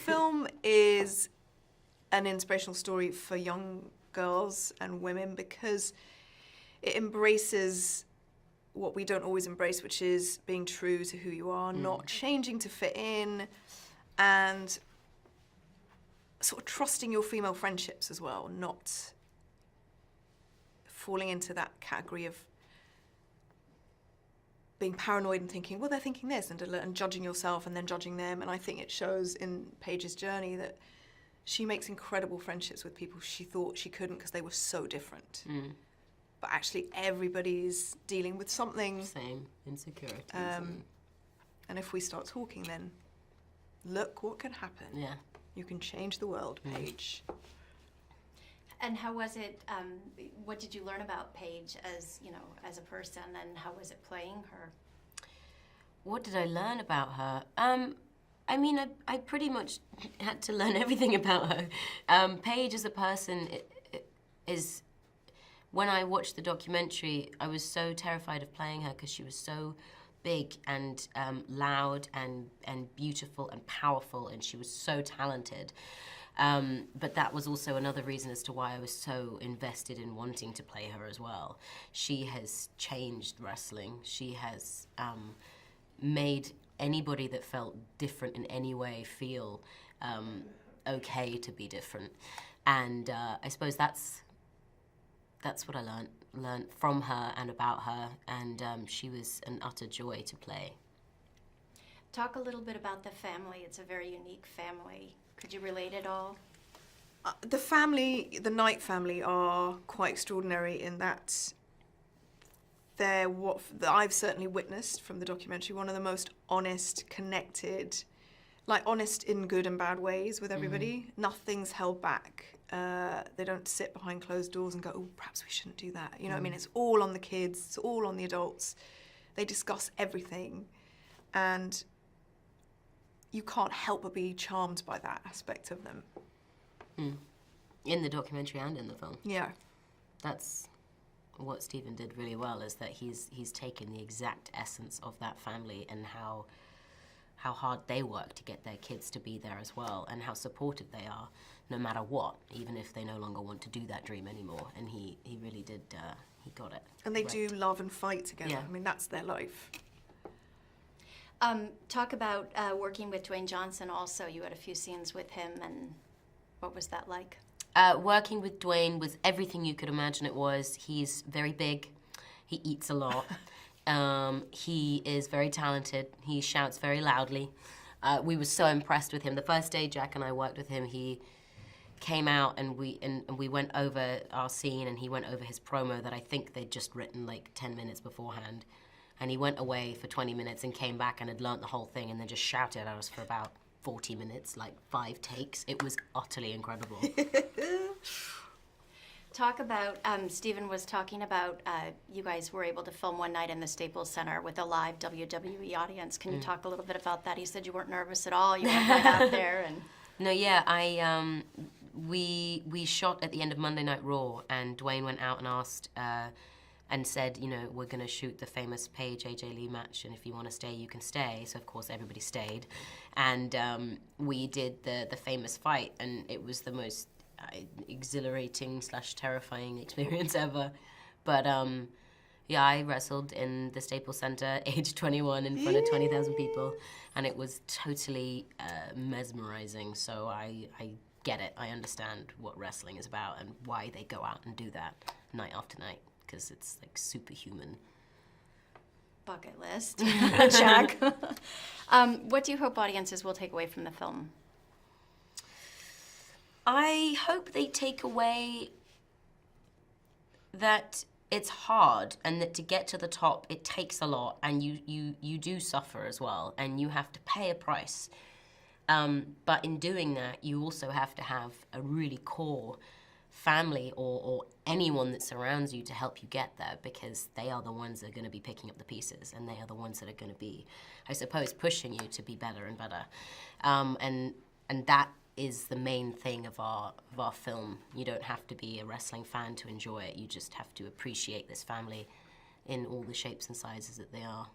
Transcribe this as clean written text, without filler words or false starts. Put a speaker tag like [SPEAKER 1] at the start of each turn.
[SPEAKER 1] film is an inspirational story for young girls and women because it embraces what we don't always embrace, which is being true to who you are, not changing to fit in, and sort of trusting your female friendships as well, not falling into that category of being paranoid and thinking, well, they're thinking this, and judging yourself and then judging them. And I think it shows in Paige's journey that she makes incredible friendships with people she thought she couldn't because they were so different. But actually everybody's dealing with something.
[SPEAKER 2] Same insecurities.
[SPEAKER 1] And if we start talking, then look what can happen.
[SPEAKER 2] Yeah.
[SPEAKER 1] You can change the world, Paige.
[SPEAKER 3] And how was it, what did you learn about Paige as, you know, as a person, and how was it playing her?
[SPEAKER 2] What did I learn about her? I mean, I pretty much had to learn everything about her. Paige as a person is, when I watched the documentary, I was so terrified of playing her because she was so big and loud and beautiful and powerful, and she was so talented. But that was also another reason as to why I was so invested in wanting to play her as well. She has changed wrestling. She has made anybody that felt different in any way feel okay to be different. And I suppose that's what I learned from her and about her, and she was an utter joy to play.
[SPEAKER 3] Talk a little bit about the family. It's a very unique family. Could you relate at all?
[SPEAKER 1] The family, the Knight family, are quite extraordinary in that they're what I've certainly witnessed from the documentary, one of the most honest, connected, like honest in good and bad ways with everybody. Nothing's held back. They don't sit behind closed doors and go, oh, perhaps we shouldn't do that. You know what I mean? It's all on the kids, it's all on the adults. They discuss everything. And you can't help but be charmed by that aspect of them.
[SPEAKER 2] In the documentary and in the film.
[SPEAKER 1] Yeah.
[SPEAKER 2] That's what Stephen did really well, is that he's taken the exact essence of that family and how hard they work to get their kids to be there as well, and how supportive they are, no matter what, even if they no longer want to do that dream anymore. And he really did, he got it.
[SPEAKER 1] And they
[SPEAKER 2] right.
[SPEAKER 1] do love and fight together.
[SPEAKER 2] Yeah.
[SPEAKER 1] I mean, that's their life.
[SPEAKER 3] Talk about working with Dwayne Johnson also. You had a few scenes with him, and what was that like?
[SPEAKER 2] Working with Dwayne was everything you could imagine it was. He's very big. He eats a lot. He is very talented. He shouts very loudly. We were so impressed with him. The first day Jack and I worked with him, he came out and we went over our scene, and he went over his promo that I think they'd just written like 10 minutes beforehand. And he went away for 20 minutes and came back and had learnt the whole thing and then just shouted at us for about 40 minutes, like 5 takes. It was utterly incredible.
[SPEAKER 3] Talk about, Stephen was talking about, you guys were able to film one night in the Staples Center with a live WWE audience. Can you talk a little bit about that? He said you weren't nervous at all. You went right out there. And
[SPEAKER 2] No, yeah, we shot at the end of Monday Night Raw, and Dwayne went out and asked, and said, you know, we're going to shoot the famous Paige AJ Lee match, and if you want to stay, you can stay. So of course everybody stayed, and we did the famous fight, and it was the most exhilarating / terrifying experience ever. But yeah, I wrestled in the Staples Center, age 21, in front of 20,000 people, and it was totally mesmerizing. So I get it. I understand what wrestling is about and why they go out and do that night after night, because it's like superhuman.
[SPEAKER 3] bucket list, Jack. What do you hope audiences will take away from the film?
[SPEAKER 2] I hope they take away that it's hard, and that to get to the top, it takes a lot, and you do suffer as well, and you have to pay a price. But in doing that, you also have to have a really core family or anyone that surrounds you to help you get there, because they are the ones that are going to be picking up the pieces, and they are the ones that are going to be, I suppose, pushing you to be better and better. And that is the main thing of our film. You don't have to be a wrestling fan to enjoy it. You just have to appreciate this family in all the shapes and sizes that they are.